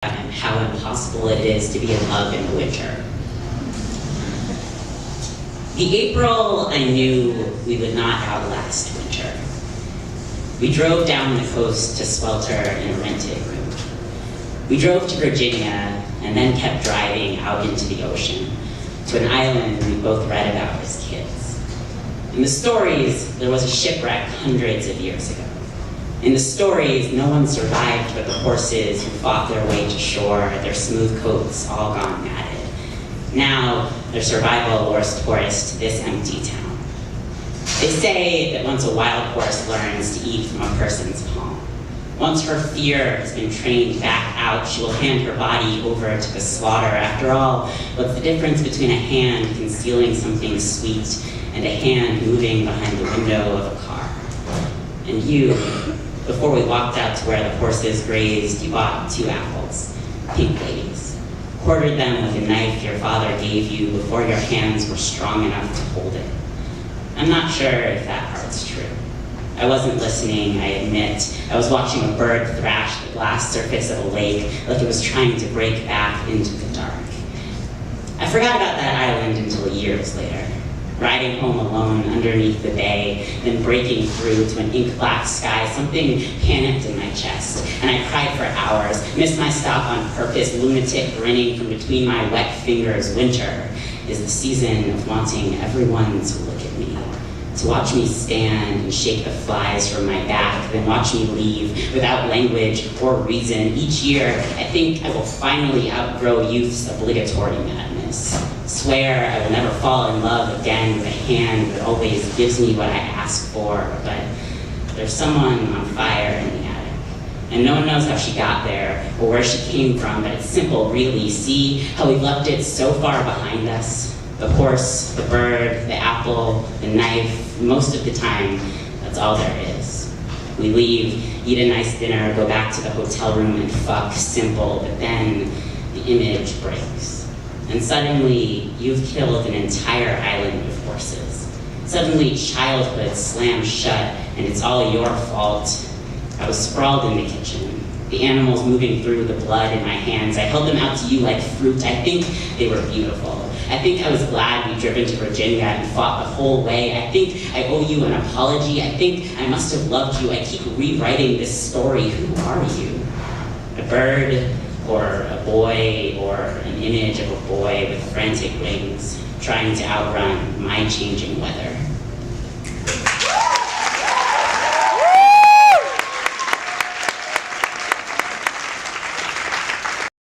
and how impossible it is to be in love in the winter. The April I knew we would not outlast winter. We drove down the coast to swelter in a rented room. We drove to Virginia and then kept driving out into the ocean to an island we both read about as kids. In the stories, there was a shipwreck hundreds of years ago. In the stories, no one survived but the horses who fought their way to shore, their smooth coats all gone matted. Now, their survival lures tourists to this empty town. They say that once a wild horse learns to eat from a person's palm, once her fear has been trained back out, she will hand her body over to the slaughter. After all, what's the difference between a hand concealing something sweet and a hand moving behind the window of a car? And you, before we walked out to where the horses grazed, you bought 2 apples, pink ladies, quartered them with a knife your father gave you before your hands were strong enough to hold it. I'm not sure if that part's true. I wasn't listening, I admit. I was watching a bird thrash the glass surface of a lake like it was trying to break back into the dark. I forgot about that island until years later, riding home alone underneath the bay, then breaking through to an ink-black sky. Something panicked in my chest, and I cried for hours, missed my stop on purpose, lunatic grinning from between my wet fingers. Winter is the season of wanting everyone to look at me, to watch me stand and shake the flies from my back, then watch me leave without language or reason. Each year, I think I will finally outgrow youth's obligatory madness. Swear I will never fall in love again with a hand that always gives me what I ask for, but there's someone on fire in the attic. And no one knows how she got there or where she came from, but it's simple, really. See how we left it so far behind us? The horse, the bird, the apple, the knife. Most of the time, that's all there is. We leave, eat a nice dinner, go back to the hotel room and fuck, simple, but then the image breaks. And suddenly, you've killed an entire island of horses. Suddenly, childhood slams shut, and it's all your fault. I was sprawled in the kitchen, the animals moving through the blood in my hands. I held them out to you like fruit. I think they were beautiful. I think I was glad we'd driven to Virginia and fought the whole way. I think I owe you an apology. I think I must have loved you. I keep rewriting this story. Who are you? A bird, or a boy, or an image of a boy with frantic wings, trying to outrun my changing weather.